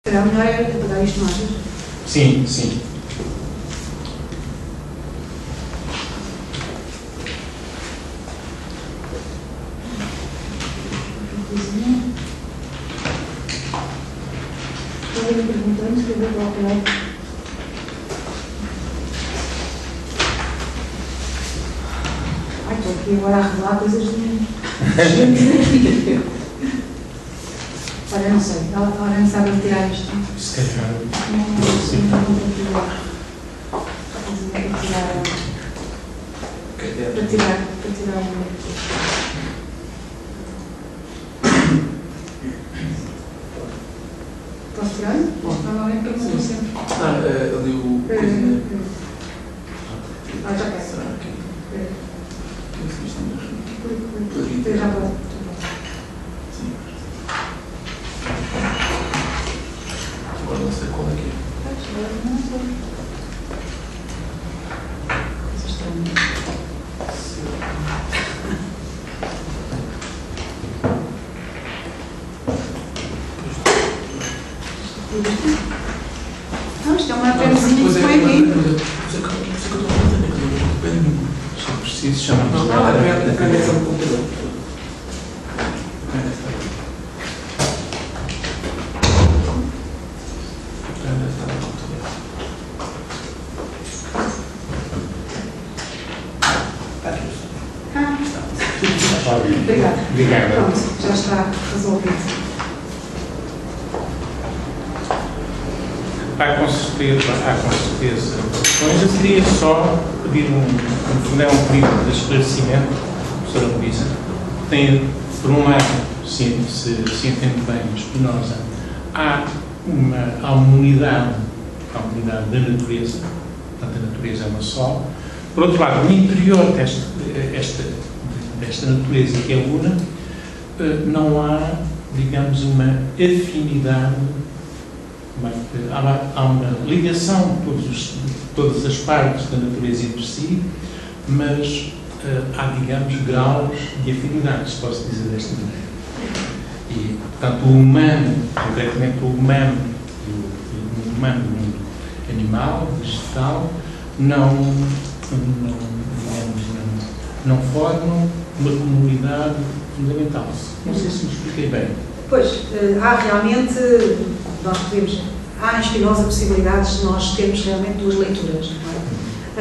Será melhor apagar isto mais? Sim, sim. Estou me perguntando se eu vou colocar. Ai, estou aqui agora a revelar coisas de. Ora, não sei. Ora, não sabe retirar isto. Se calhar. Não sei para tirar. Posso tirar? Normalmente pergunto sempre. Ali o. Já quero. Será que. Já pode. Sim. Agora não sei qual é que é. Não sei. Coisa estranha. Não, isto é uma apenazinha que foi aqui. Você que eu estou fazendo, que eu não estou bem. Só preciso chamar Não, de a caneta no computador. Obrigada. Pronto, já está resolvido. Há com certeza. Então, eu queria só pedir um pedido de esclarecimento, professora Luísa. Tem, por um lado, se entende bem, Spinoza, há uma unidade da natureza, portanto a natureza é uma só. Por outro lado, no interior desta natureza que é una, não há, digamos, uma afinidade. Há uma ligação de todas as partes da natureza entre si, mas há, digamos, graus de afinidade, se posso dizer desta maneira. E, portanto, o humano, concretamente o humano e o humano do mundo animal, vegetal, não formam uma comunidade fundamental. Não sei se me expliquei bem. Pois, há realmente, há em Spinoza possibilidades de nós termos realmente duas leituras, não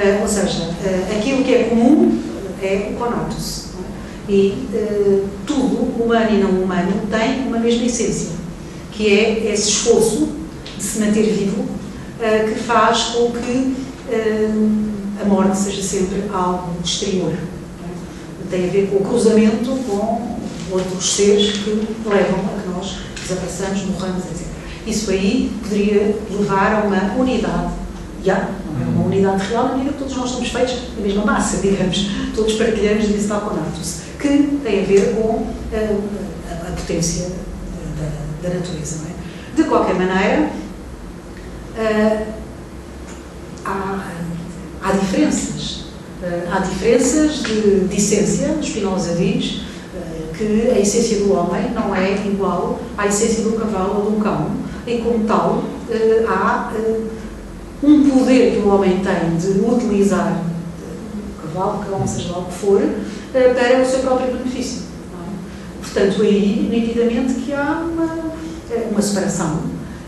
é? Ou seja, aquilo que é comum é o conatus, não é? E tudo, humano e não humano, tem uma mesma essência, que é esse esforço de se manter vivo, que faz com que a morte seja sempre algo exterior, não é? Tem a ver com o cruzamento com outros seres que levam a que nós desapareçamos, morramos, etc. Isso aí poderia levar a uma unidade, não é uma unidade real, na medida que todos nós somos feitos da mesma massa, digamos, todos partilhamos desse tal conatus, que tem a ver com a potência da natureza, não é? De qualquer maneira, há diferenças. Há diferenças de essência. Spinoza diz que a essência do homem não é igual à essência do cavalo ou do cão, e como tal há um poder que o homem tem de utilizar o cavalo, cão, seja lá o que for, para o seu próprio benefício, não é? Portanto, aí, nitidamente, que há uma separação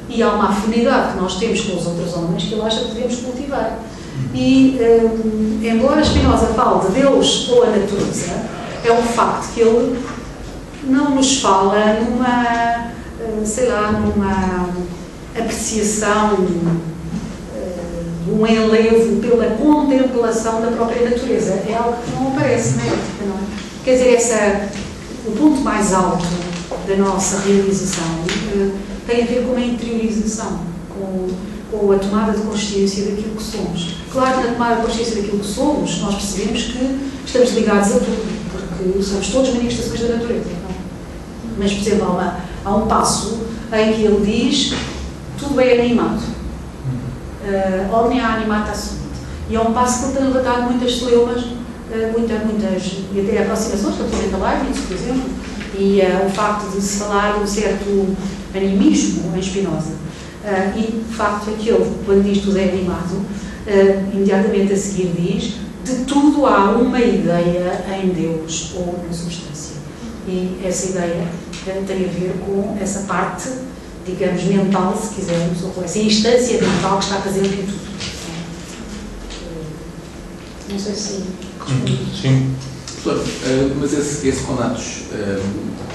e há uma afinidade que nós temos com os outros homens que ele acha que devemos cultivar. E, embora Spinoza fale de Deus ou a natureza, é um facto que ele não nos fala numa apreciação, um enlevo pela contemplação da própria natureza. É algo que não aparece na ética, não é? Quer dizer, o ponto mais alto da nossa realização tem a ver com a interiorização, com a tomada de consciência daquilo que somos. Claro que na tomada de consciência daquilo que somos, nós percebemos que estamos ligados a tudo, porque somos todos manifestações da natureza. Não? Mas, por exemplo, há um passo em que ele diz tudo é animado. Omnia animata sunt. E é um passo que ele tem levantado muitas celeumas, e até aproximações, relativamente a Leibniz, por exemplo, e o facto de se falar de um certo animismo em Spinoza. E de facto aquele, quando diz tudo é animado, imediatamente a seguir diz: de tudo há uma ideia em Deus ou na substância. E essa ideia tem a ver com essa parte, digamos, mental, se quisermos, ou com essa instância mental que está presente em tudo. Não sei se respondi. Sim. Mas esse conatos,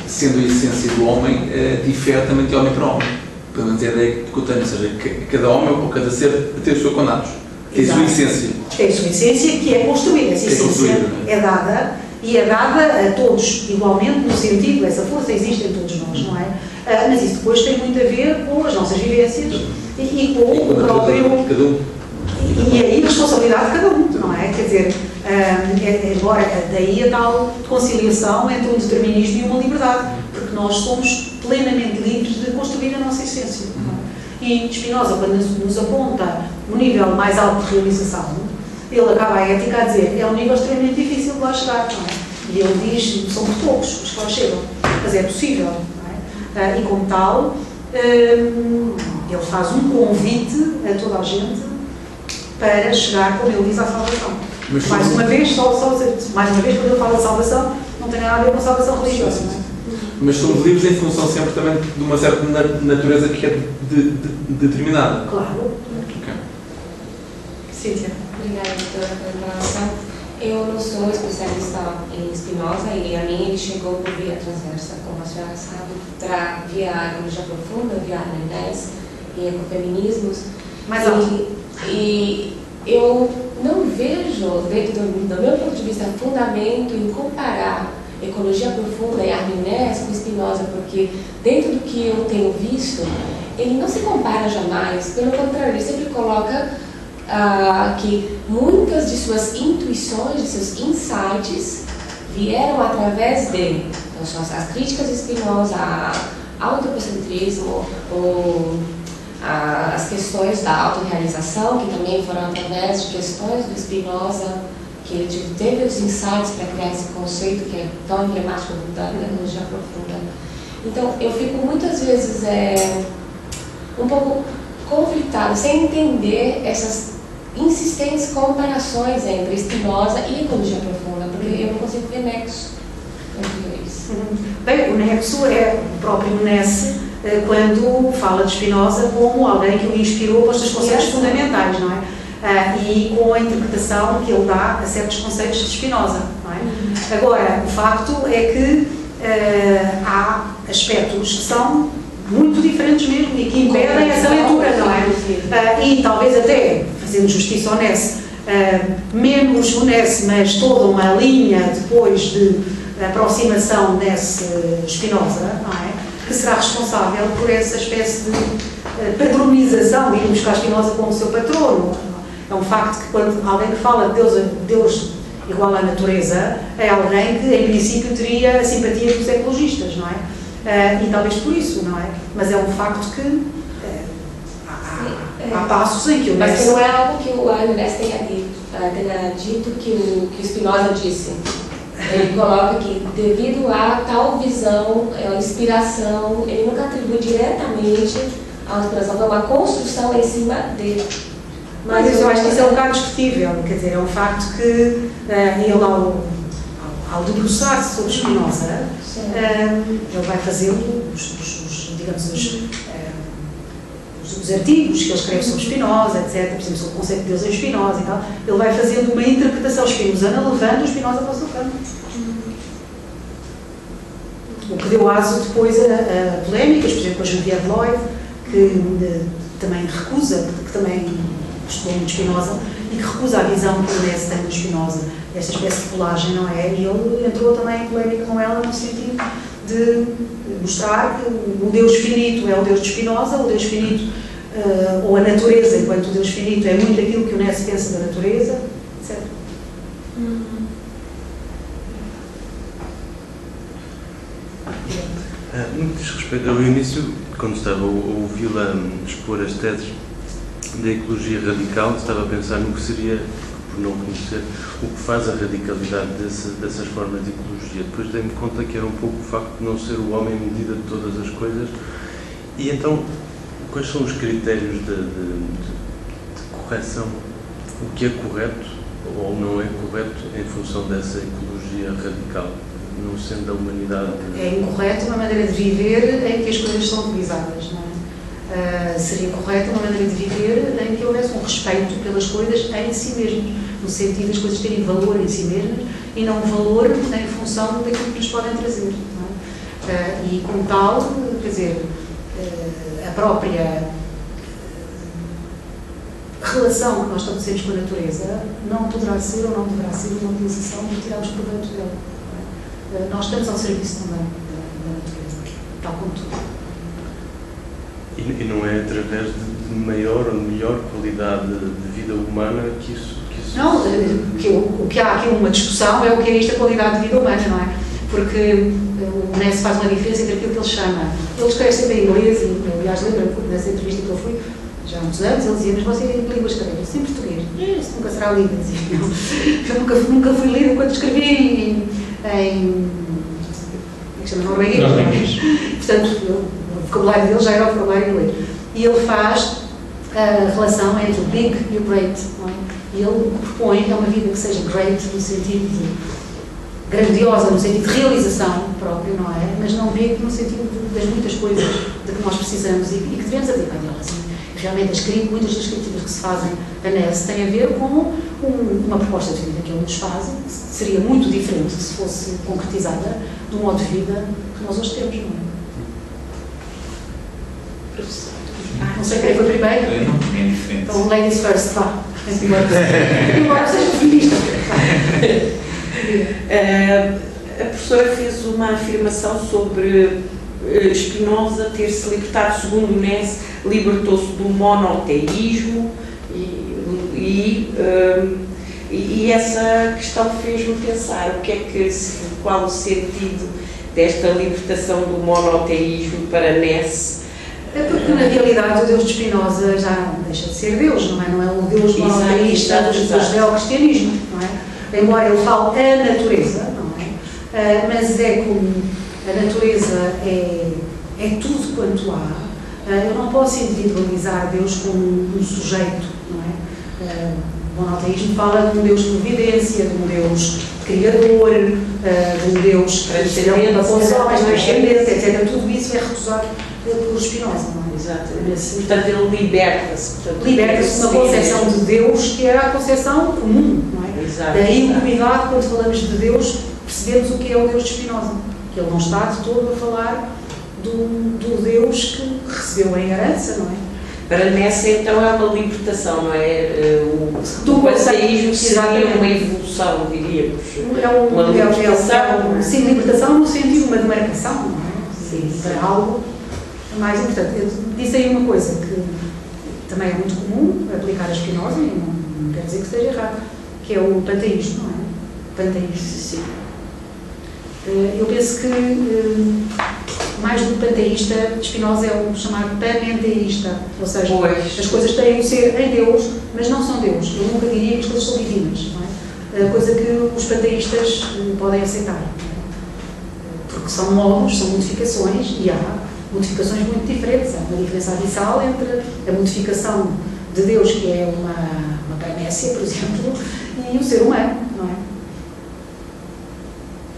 sendo a essência do homem, difere também de homem para homem. Pelo menos é a ideia que eu tenho, ou seja, cada homem ou cada ser tem o seu conatos, tem a sua essência. Tem a sua essência que é construída. Essa essência é dada e é dada a todos igualmente, no sentido, essa força existe em todos nós, não é? Mas isso depois tem muito a ver com as nossas vivências e com o próprio... Cada um. E aí a responsabilidade de cada um, não é? Quer dizer, embora daí a tal conciliação entre um determinismo e uma liberdade, porque nós somos plenamente livres de construir a nossa essência. Não é? E Spinoza, quando nos aponta o nível mais alto de realização, ele acaba a ética a dizer: é um nível extremamente difícil de lá chegar, não é? E ele diz: são muito poucos os que lá chegam, mas é possível, não é? E como tal, ele faz um convite a toda a gente para chegar, como ele diz, à salvação. Mas, mais uma vez, mais uma vez, quando ele fala de salvação, não tem nada a ver com salvação religiosa, não é? Mas somos livres em função sempre também de uma certa natureza que é determinada. Claro. Okay. Cíntia. Obrigada, doutora, pela informação. Eu não sou especialista em Spinoza e a mim ele chegou por via transversa, como a senhora sabe, via ecologia profunda, via Arnés e ecofeminismos. Mais alto. E eu não vejo, dentro do meu ponto de vista, fundamento em comparar ecologia profunda e Arnés com Spinoza, porque dentro do que eu tenho visto, ele não se compara jamais, pelo contrário, ele sempre coloca que muitas de suas intuições, de seus insights, vieram através dele. Então, são as críticas de Spinoza, ao antropocentrismo, as questões da autorrealização, que também foram através de questões do Spinoza, que ele teve os insights para criar esse conceito que é tão emblemático da ecologia profunda. Então, eu fico muitas vezes um pouco conflitada, sem entender essas insistentes comparações entre Spinoza e ecologia profunda, porque eu não consigo ver nexo entre eles. Bem, o nexo é o próprio Nesse, quando fala de Spinoza como alguém que o inspirou para os seus conceitos fundamentais, não é? E com a interpretação que ele dá a certos conceitos de Spinoza, não é? Agora, o facto é que há aspectos que são muito diferentes mesmo e que impedem essa leitura, não é? E talvez até, fazendo justiça ao Nesse, menos o Nesse, mas toda uma linha depois de aproximação Nesse Spinoza, não é? Que será responsável por essa espécie de padronização, irmos buscar Spinoza como seu patrono. É um facto que quando alguém que fala de Deus igual à natureza, é alguém que em princípio teria a simpatia dos ecologistas, não é? E talvez por isso, não é? Mas é um facto que há passos em que o Mas que não é algo que o Arnés tenha dito que o Spinoza disse. Ele coloca que, devido a tal visão, inspiração, ele nunca atribui diretamente à inspiração, foi uma construção em cima dele. Mas eu acho que isso é um bocado discutível, quer dizer, é um facto que ele, ao debruçar-se sobre Spinoza, ele vai fazendo os artigos que ele escreve sobre Spinoza, etc., por exemplo, sobre o conceito de Deus em Spinoza e tal, ele vai fazendo uma interpretação spinozana, levando o Spinoza para o seu campo. O que deu aso depois a polémicas, por exemplo, com a Geneviève Lloyd, que também recusa, que também estudou muito Spinoza, e que recusa a visão que o Nesse tem do Spinoza, esta espécie de colagem, não é? E ele entrou também em polémica com ela no sentido de mostrar que o Deus finito é o Deus de Spinoza, o Deus finito, ou a natureza enquanto o Deus finito é muito aquilo que o Nesse pensa da natureza, etc. No que diz respeito ao início, quando estava a ouvi-la expor as teses da ecologia radical, estava a pensar no que seria, por não conhecer, o que faz a radicalidade dessas formas de ecologia. Depois dei-me conta que era um pouco o facto de não ser o homem a medida de todas as coisas. E então, quais são os critérios de correção? O que é correto ou não é correto em função dessa ecologia radical, não sendo a humanidade... É incorreto uma maneira de viver em que as coisas são utilizadas, não é? Seria correto uma maneira de viver em que houvesse um respeito pelas coisas em si mesmas, no sentido das coisas terem valor em si mesmas e não valor em função daquilo que nos podem trazer, não é? E como tal, quer dizer, a própria relação que nós estabelecemos com a natureza não poderá ser ou não deverá ser uma utilização de tirarmos proveito dela. Nós estamos ao serviço também da natureza, tal como tudo. E não é através de maior ou melhor qualidade de vida humana que isso... Não, o que há aqui uma discussão é o que é isto a qualidade de vida humana, não é? Porque o Ness faz uma diferença entre aquilo que ele chama... Ele escreve sempre em inglês, e aliás lembro nessa entrevista que eu fui, já há muitos anos, ele dizia, mas você em que língua escreve? Eu sempre em português. Isso nunca será lido, dizia. Eu nunca fui lido quando escrevi em como é que chama? Norueguês. Portanto, o vocabulário dele já era o vocabulário inglês. E ele faz a relação entre o big e o great, não é? E ele o que propõe é uma vida que seja great no sentido de grandiosa, no sentido de realização própria, não é? Mas não big no sentido das muitas coisas de que nós precisamos e que devemos aplicar nelas. Realmente muitas das críticas que se fazem a NES têm a ver com uma proposta de vida que ele nos faz, que seria muito diferente se fosse concretizada do modo de vida que nós hoje temos, não é? Professor. Não sei quem foi primeiro. Eu não tinha diferente. Então, ladies first, vá. Embora seja feminista. A professora fez uma afirmação sobre Spinoza ter-se libertado, segundo o Ness, libertou-se do monoteísmo e essa questão fez-me pensar qual o sentido desta libertação do monoteísmo para Ness. É porque, na realidade, o Deus de Spinoza já não deixa de ser Deus, não é? Não é o Deus monoteísta do judeu-cristianismo, não é? Embora ele fale a natureza, não é? Mas é como a natureza é tudo quanto há. Eu não posso individualizar Deus como um sujeito, não é? O monoteísmo fala de um Deus de providência, de um Deus criador, de um Deus que se preocupa com os homens, transcendente, etc. Tudo isso é recusado por Spinoza, não é? Exatamente. Portanto, ele liberta-se. Liberta-se de uma concepção de Deus que era a concepção comum, não é? Exato. Daí o cuidado, quando falamos de Deus, percebemos o que é o Deus de Spinoza, que ele não está de todo a falar do Deus que recebeu em herança, não é? Para Nessa, então, é uma libertação, não é? Do panteísmo seria exatamente. uma evolução, diríamos. Uma libertação, sim, libertação no sentido de uma demarcação, não é? Sim, para algo mais importante. Eu disse aí uma coisa que também é muito comum aplicar a Spinoza, e não quer dizer que esteja errado, que é o panteísmo, não é? Panteísmo, sim. Eu penso que mais do que panteísta, Spinoza é o chamado panenteísta, ou seja, as coisas têm de ser em Deus, mas não são Deus. Eu nunca diria que as coisas são divinas, não é? Coisa que os panteístas podem aceitar, não é? Porque são modos, são modificações, e há modificações muito diferentes. Há uma diferença abissal entre a modificação de Deus, que é uma panécia, por exemplo, e o ser humano, não é?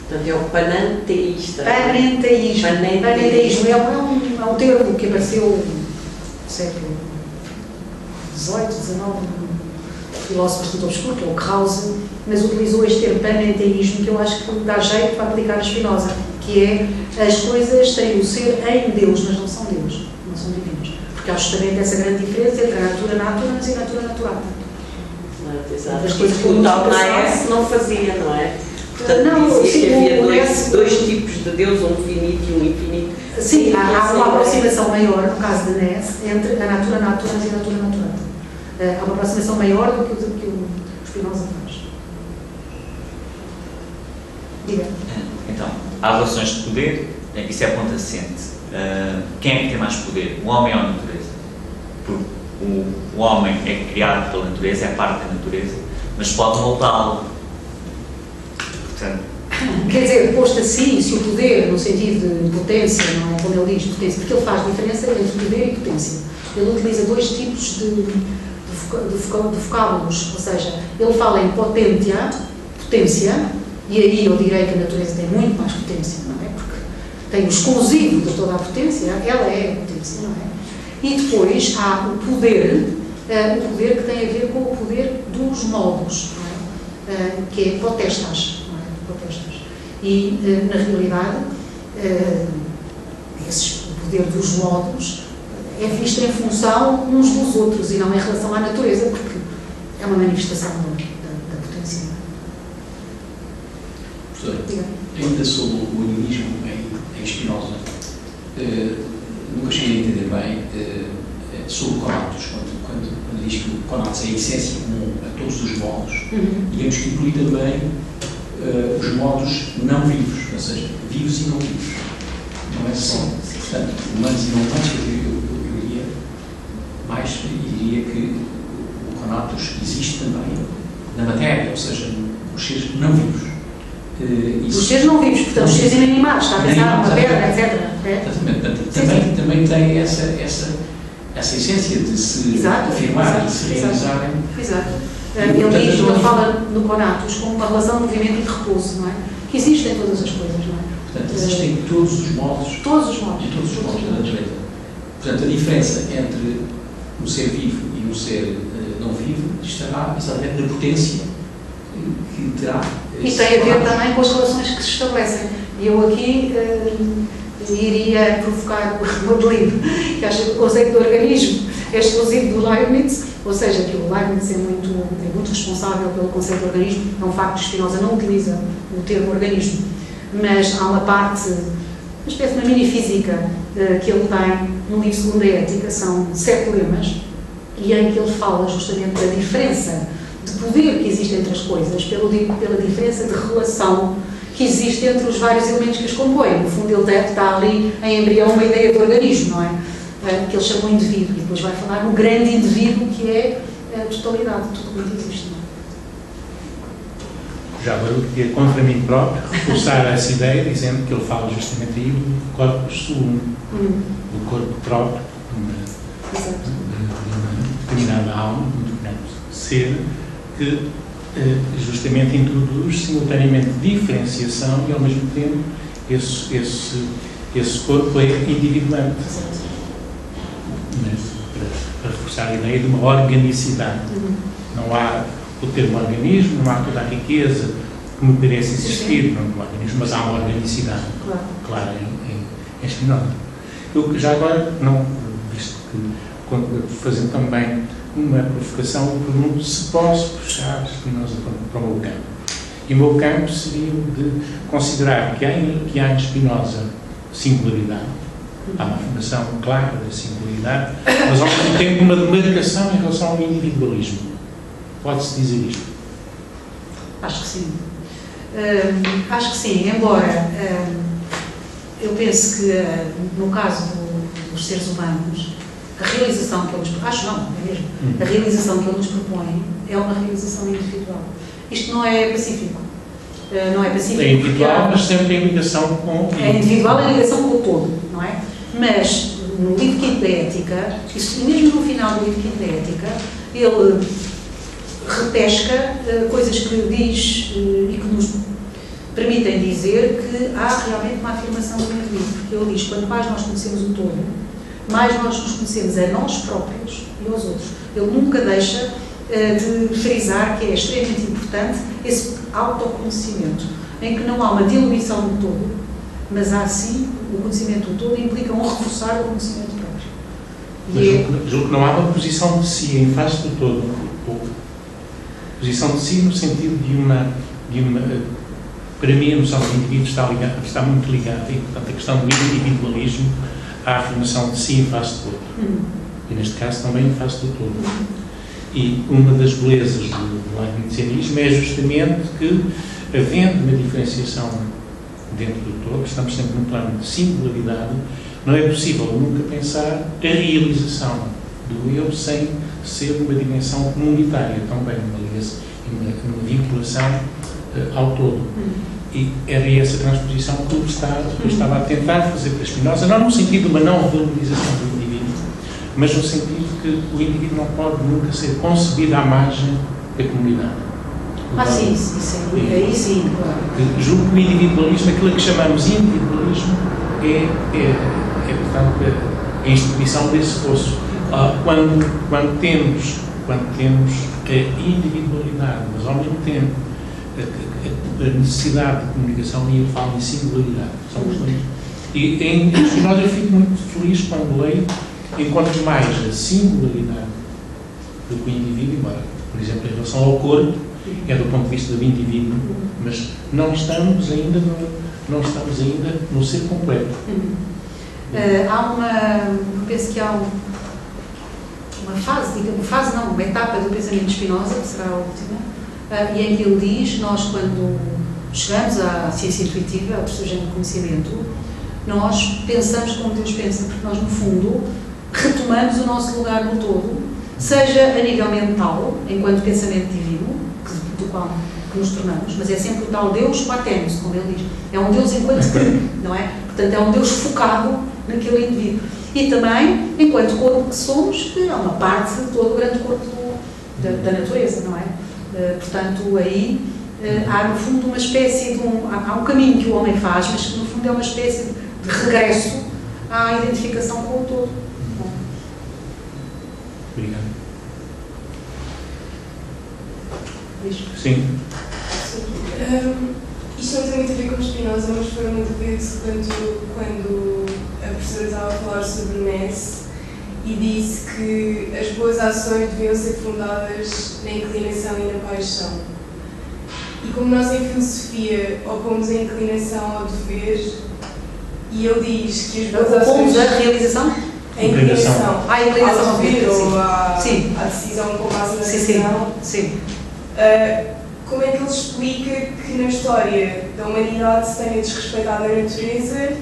Portanto, é o panenteísta. Panenteísmo. Panenteísmo é um termo que apareceu no século XVIII, XIX, um filósofo bastante obscuro, que é o Krause, mas utilizou este termo panenteísmo, que eu acho que dá jeito para aplicar a Spinoza, que é as coisas têm o ser em Deus, mas não são Deus, não são divinos. Porque há justamente essa grande diferença entre a natura naturans e a natura naturata. Exato. As coisas que o tal Naes não fazia, não é? Portanto, não, dizia que havia dois tipos de Deus, um finito e um infinito. Sim, há uma aproximação maior, no caso de Ness, entre a natura naturans e a natura naturata. Há uma aproximação maior do que o Spinoza faz. Diga. Então, há relações de poder, isso é ponto assente. Quem é que tem mais poder? O homem ou a natureza? Porque o homem é criado pela natureza, é parte da natureza, mas pode moldá-lo. Portanto, quer dizer, posto assim, se o poder, no sentido de potência, não é como ele diz, potência, porque ele faz diferença entre poder e potência. Ele utiliza dois tipos de vocábulos, ou seja, ele fala em potência, e aí eu direi que a natureza tem muito mais potência, não é? Porque tem o exclusivo de toda a potência, ela é a potência, não é? E depois há o poder que tem a ver com o poder dos modos, não é? Que é potestas, não é? Potestas. E, na realidade, o poder dos modos é visto em função uns dos outros e não em relação à natureza, porque é uma manifestação da potência. Professora, ainda sobre o animismo em Spinoza, nunca cheguei a entender bem sobre o Conatos, quando diz que o Conatos é a essência comum a todos os modos, digamos que inclui também os modos não vivos, ou seja, vivos e não vivos. Não é só, portanto, humanos e não humanos, eu diria mais, e diria que o Conatos existe também na matéria, ou seja, os seres não vivos. Os seres não vivos, portanto, os seres inanimados, está a pensar numa pedra, etc. Exatamente, também tem essa essência de se afirmar e se realizarem. Exato. Ele fala no Conatos como uma relação de movimento e de repouso, não é? Que existe em todas as coisas, não é? Portanto, existem todos os modos. Todos os modos. E todos os modos da natureza. Portanto, a diferença entre um ser vivo e um ser não vivo estará exatamente na potência que terá. E tem a ver também com as relações que se estabelecem. E eu aqui iria provocar o Adelino, que acha que o conceito do organismo é exclusivo do Leibniz, ou seja, que o Leibniz é muito responsável pelo conceito do organismo. É um facto que Spinoza não utiliza o termo organismo, mas há uma parte, uma espécie de uma mini-física que ele tem no livro Segunda Ética, são 7 lemas, e em que ele fala justamente da diferença de poder que existe entre as coisas, pela diferença de relação que existe entre os vários elementos que os compõem. No fundo, ele está ali em embrião uma ideia de organismo, não é? Que ele chama o indivíduo, e depois vai falar no grande indivíduo, que é a totalidade de tudo quanto existe, não é? Já agora eu queria, contra mim próprio, reforçar essa ideia, dizendo que ele fala justamente aí do corpo suum, do corpo próprio, de uma determinada alma, de um determinado ser, que justamente introduz simultaneamente diferenciação e, ao mesmo tempo, esse corpo é individuante. Para reforçar a ideia de uma organicidade. Não há o termo organismo, não há toda a riqueza que me parece existir no organismo, mas há uma organicidade clara em Spinoza. Eu já agora, visto que fazendo também uma provocação, eu pergunto se posso puxar Spinoza para o meu campo. E o meu campo seria de considerar que há em Spinoza singularidade, há uma afirmação clara da singularidade, mas ao mesmo tempo uma demarcação em relação ao individualismo. Pode-se dizer isto? Acho que sim. Acho que sim, embora eu penso que no caso dos seres humanos, a realização que eles a realização que eles propõem é uma realização individual. Isto não é pacífico. Não é pacífico. É individual, mas sempre em ligação com... É individual em ligação com o todo, não é? Mas no livro quinto da Ética, e mesmo no final do livro quinto da Ética, ele repesca coisas que diz e que nos permitem dizer que há realmente uma afirmação do indivíduo, porque ele diz, quanto mais nós conhecemos o todo, mais nós nos conhecemos a nós próprios e aos outros. Ele nunca deixa de frisar que é extremamente importante esse autoconhecimento, em que não há uma diluição do todo, mas há sim o conhecimento do todo implica um reforçar o conhecimento próprio. Mas julgo que não há uma posição de si em face do todo. Posição de si no sentido de uma para mim a noção do indivíduo está muito ligada, e portanto a questão do individualismo à afirmação de si em face do outro. E neste caso também em face do todo. E uma das belezas do leibnizianismo é justamente que, havendo uma diferenciação dentro do todo, estamos sempre num plano de singularidade, não é possível nunca pensar a realização do eu sem ser uma dimensão comunitária também, uma vinculação ao todo. E era essa transposição que eu estava a tentar fazer para Spinoza, não no sentido de uma não valorização do indivíduo, mas no sentido que o indivíduo não pode nunca ser concebido à margem da comunidade. Sim, isso aí sim, claro. Julgo que o individualismo, aquilo que chamamos individualismo, portanto, a instituição desse fosso. Quando temos a individualidade, mas ao mesmo tempo a necessidade de comunicação, e eu falo em singularidade, são questões. E em Spinoza eu fico muito feliz quando leio, encontro mais a singularidade do que o indivíduo, embora, por exemplo, em relação ao corpo, é do ponto de vista do indivíduo, mas não estamos ainda no ser completo. Penso que há uma etapa do pensamento de Spinoza, que será a última, e em que ele diz, nós quando chegamos à ciência intuitiva, ao pressurgimento do conhecimento, nós pensamos como Deus pensa, porque nós, no fundo, retomamos o nosso lugar no todo, seja a nível mental, enquanto pensamento divino, do qual nos tornamos, mas é sempre o tal Deus patemos, como ele diz. É um Deus enquanto que, não é? Portanto, é um Deus focado naquele indivíduo. E também, enquanto corpo que somos, é uma parte de todo o grande corpo da natureza, não é? Portanto, aí há, no fundo, uma espécie de há um caminho que o homem faz, mas que, no fundo, é uma espécie de regresso à identificação com o todo. Obrigado. Sim. Isto não tem muito a ver com Spinoza, mas foi muito a ver quando a professora estava a falar sobre Ness e disse que as boas ações deviam ser fundadas na inclinação e na paixão. E como nós em filosofia opomos a inclinação ao dever, e ele diz que as boas ações... Opomos a realização? A inclinação. A inclinação ao dever ou à sim. decisão com base na razão. Sim. Como é que ele explica que na história da humanidade se tenha desrespeitado a natureza,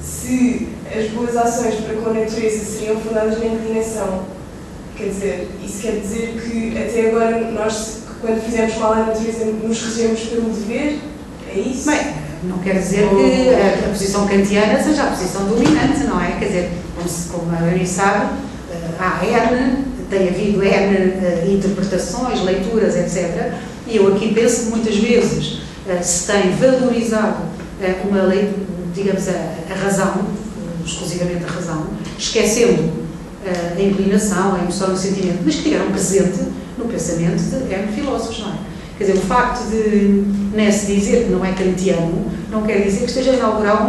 se as boas ações para com a natureza seriam fundadas na inclinação? Quer dizer, isso quer dizer que até agora nós, quando fizemos mal à natureza, nos regemos pelo dever? É isso? Bem, não quer dizer que a posição kantiana seja a posição dominante, não é? Quer dizer, como a Eunice sabe, há tem havido interpretações, leituras, etc. E eu aqui penso que muitas vezes se tem valorizado uma lei, digamos, a razão, exclusivamente a razão, esquecendo a inclinação, a emoção e o sentimento, mas que tiveram presente no pensamento de filósofos, não é? Quer dizer, o facto de Ness dizer que não é kantiano não quer dizer que esteja a inaugurar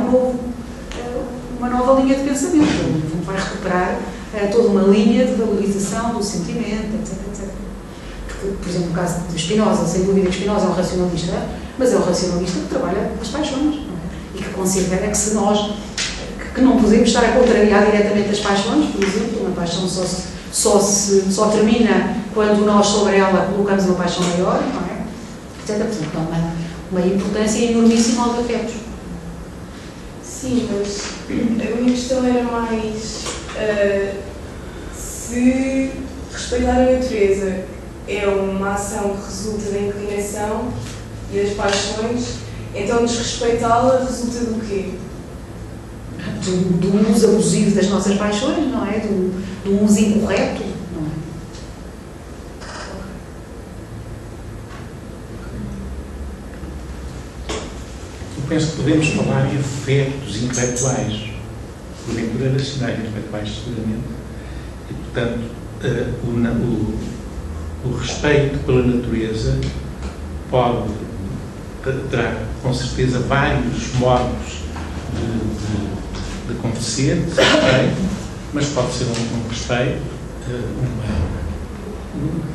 uma nova linha de pensamento. Ele vai recuperar toda uma linha de valorização do sentimento, etc, etc. Porque, por exemplo, no caso de Spinoza, sem dúvida que Spinoza é um racionalista, mas é um racionalista que trabalha as paixões, não é? E que considera que se nós, que não podemos estar a contrariar diretamente as paixões, por exemplo, uma paixão só termina quando nós sobre ela colocamos uma paixão maior, não é? Etc. Portanto, uma importância enormíssima aos afetos. Sim, mas a minha questão era mais se respeitar a natureza é uma ação que resulta da inclinação e das paixões, então desrespeitá-la resulta do quê? Do uso abusivo das nossas paixões, não é? Do uso incorreto, não é? Eu penso que podemos falar em afetos intelectuais, porventura racionais, intelectuais seguramente, e portanto o respeito pela natureza terá com certeza vários modos de acontecer, de ser respeito, mas pode ser um respeito,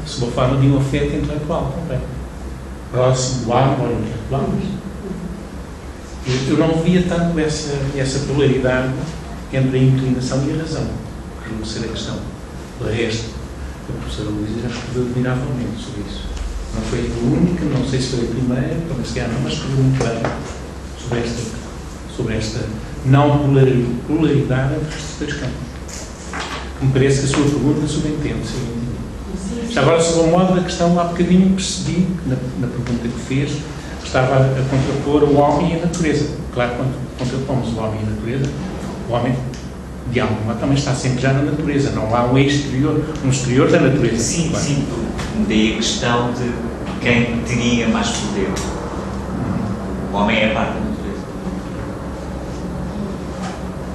sob a forma de um afeto intelectual também, próximo do amor intelectual. Eu não via tanto essa polaridade entre a inclinação e a razão, que não ser a questão. De resto, a professora Luísa já escreveu admiravelmente sobre isso. Não foi a única, não sei se foi a primeira, talvez se não, mas escreveu muito bem sobre esta não polaridade entre estes dois campos. Me parece que a sua pergunta subentende-se. Já agora, sobre o modo da questão, há bocadinho percebi, na pergunta que fez, que estava a contrapor o homem e a natureza. Claro, quando contrapomos o homem e a natureza, o homem de alma também está sempre já na natureza, não há um exterior da natureza. Sim, sim, daí a questão de quem teria mais poder. O homem é a parte da natureza.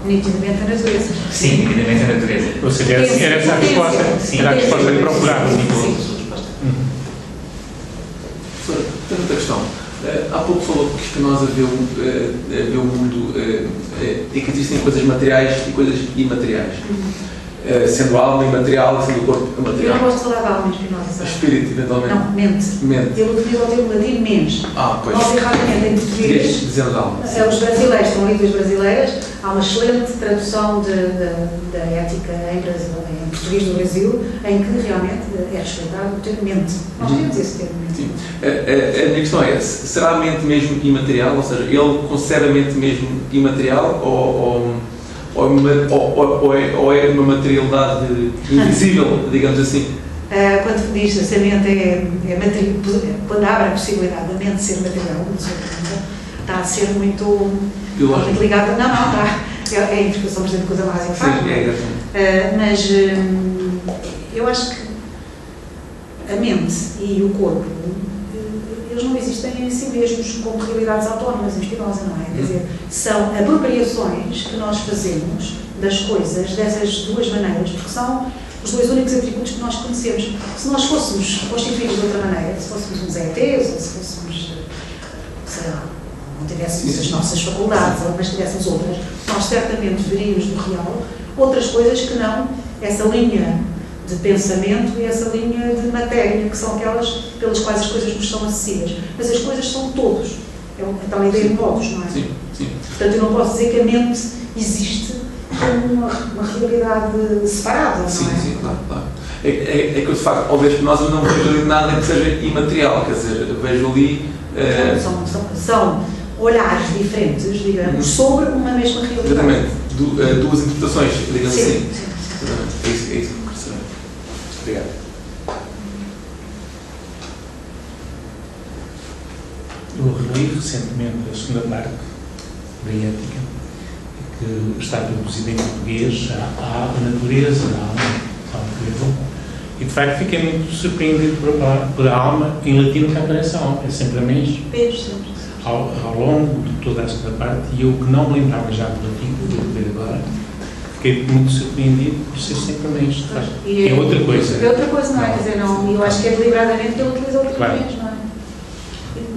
Nitidamente a natureza. Sim, nitidamente a natureza. Ou seja, era essa a resposta, era a resposta que procurava. Tem outra questão. Há pouco falou que Spinoza vê o mundo e que existem coisas materiais e coisas imateriais. Sendo a alma imaterial, sendo o corpo material. Eu não gosto de falar de alma em Spinoza, sabe? Espírito, eventualmente. Não, mente. Ele utiliza o termo ladino mens. Pois. Nós erradamente em português, Dizendo alma. os brasileiros, estão ali duas brasileiras, há uma excelente tradução da ética em português do Brasil, em que realmente é respeitado o termo mente. Nós temos esse termo mente. Sim. A minha questão é, será a mente mesmo imaterial? Ou seja, ele concebe a mente mesmo imaterial ou é uma materialidade invisível, digamos assim? Quando diz se a mente é material, quando abre a possibilidade da mente ser material, está a ser muito ligada. Não, está. É a interpretação bastante coisa básica. Sim, é mas eu acho que a mente e o corpo, eles não existem em si mesmos como realidades autónomas em Spinoza, não é? Quer dizer, são apropriações que nós fazemos das coisas dessas duas maneiras, porque são os dois únicos atributos que nós conhecemos. Se nós fôssemos constituídos de outra maneira, se fôssemos uns ETs, ou se fôssemos, sei lá, não tivéssemos as nossas faculdades, mas tivéssemos outras, nós certamente veríamos no real outras coisas que não essa linha de pensamento e essa linha de matéria, que são aquelas pelas quais as coisas nos são acessíveis. Mas as coisas são todos. É tal ideia de modos, não é? Sim, sim. Portanto, eu não posso dizer que a mente existe como uma realidade separada, não é? Sim, claro. É que eu, de facto, ao ver Spinoza, não vejo ali nada que seja imaterial, quer dizer, vejo ali... São olhares diferentes, digamos, sobre uma mesma realidade. Exatamente. Duas interpretações, digamos assim. Sim. É isso que eu quero saber. Obrigado. Eu reli recentemente a segunda parte da Ética, que está traduzida em português, a natureza da alma, e de facto fiquei muito surpreendido pela alma, em latino que aparece a alma, é sempre a mens, ao longo de toda a segunda parte, e eu que não me lembrava já do latim, vou ver agora, fiquei muito surpreendido por ser sempre a mens, de facto. É outra coisa. É outra coisa, não é? Quer dizer, não, eu acho que é deliberadamente que ele utiliza outra mens, não é?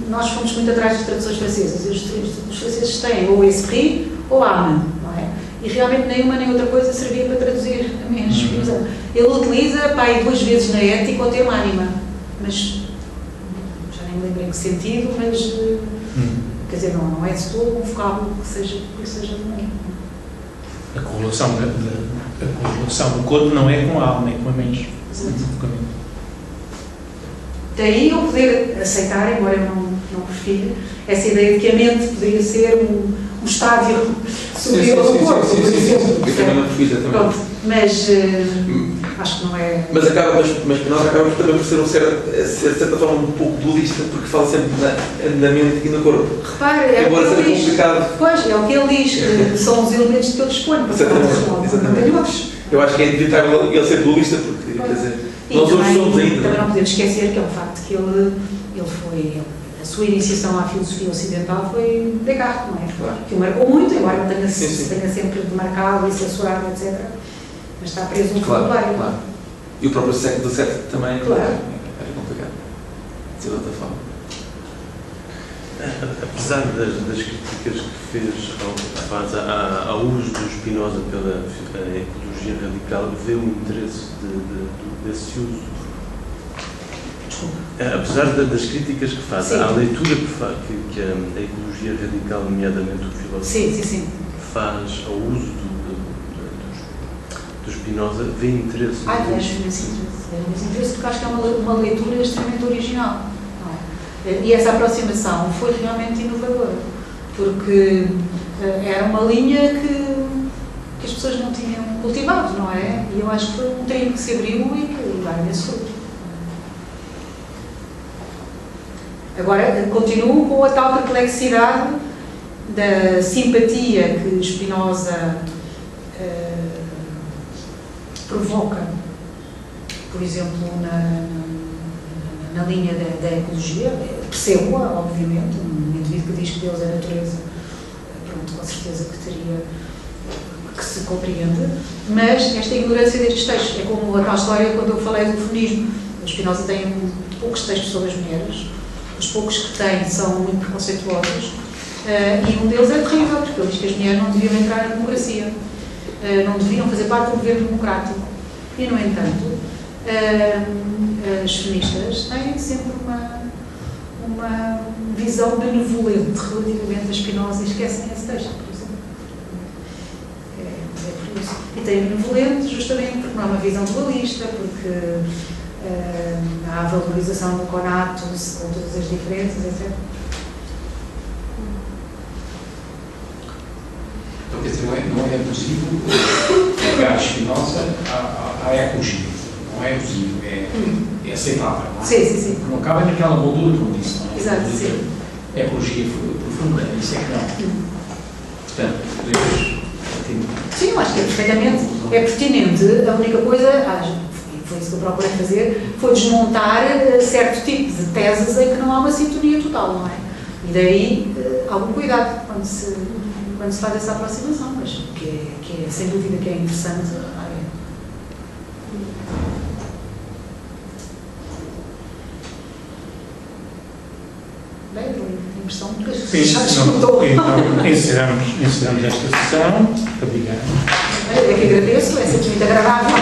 Nós fomos muito atrás das traduções francesas, e os franceses têm ou esprit ou âme, não é? E realmente nenhuma nem outra coisa servia para traduzir a mens. Ele utiliza, aí 2 vezes na ética o termo ânima, mas já nem me lembro em que sentido, mas quer dizer, não é de todo um vocábulo que seja comum. A correlação do corpo não é com a alma, é com a mens. Daí eu poder aceitar, embora eu não prefira, essa ideia de que a mente poderia ser um estádio superior do corpo. Eu também não prefiro, Pronto, mas acho que não é... Mas nós acabamos também por ser, de certa forma, um pouco dualista, porque fala sempre na mente e no corpo. Repare, é embora o que seja ele diz. complicado. Pois, é o que ele diz, que são os elementos que eu disponho para falar Exatamente. outros. Eu acho que é inevitável ele ser dualista, porque, quer dizer, nós hoje somos ainda. Também não podemos esquecer que é um facto que ele foi... A sua iniciação à filosofia ocidental foi Descartes, não é? Claro. Que o marcou muito, embora ele tenha Sim. sempre demarcado e censurado, etc. Mas está preso no vocabulário. Claro. E o próprio século XVII também claro. era complicado, de outra forma. Apesar das críticas que faz ao uso do Spinoza pela ecologia radical, vê o interesse desse uso? Apesar das críticas que faz, sim. à leitura que a ecologia radical, nomeadamente o filósofo, sim. faz ao uso do Spinoza, vê interesse? Vejo imenso interesse, porque acho que é uma leitura extremamente original. Não é? E essa aproximação foi realmente inovadora, porque era uma linha que as pessoas não tinham cultivado, não é? E eu acho que foi um treino que se abriu e que dá imenso fruto. Agora, continuo com a tal perplexidade da simpatia que Spinoza provoca, por exemplo, na linha da ecologia, percebo-a, obviamente, um indivíduo que diz que Deus é natureza, pronto, com certeza que teria, que se compreende, mas esta ignorância destes textos, é como a tal história quando eu falei do feminismo. O Spinoza tem poucos textos sobre as mulheres, os poucos que tem são muito preconceituosos, e um deles é terrível, porque ele diz que as mulheres não deviam entrar na democracia, não deviam fazer parte do governo democrático. E, no entanto, as feministas têm sempre uma visão benevolente relativamente a Spinoza e esquecem esse texto, por exemplo. É por isso. E têm benevolente justamente porque não há uma visão dualista, porque há a valorização do conatus com todas as diferenças, etc. Então, quer dizer, não é abusivo pegar Spinoza à ecologia. Não é abusivo, é aceitável. Não é? Sim. Não cabe naquela moldura, como disse. Não é? Exato, sim. É ecologia profunda, isso é que não. Portanto, podemos. Sim, eu acho que é perfeitamente pertinente. A única coisa, foi isso que eu procurei fazer, foi desmontar certo tipo de teses em que não há uma sintonia total, não é? E daí algum cuidado quando se faz essa aproximação, mas que é sem dúvida que é interessante. Bem, eu tenho a impressão que já escutou. Então, encerramos esta sessão. Obrigado. Eu que agradeço, é sempre muito agradável.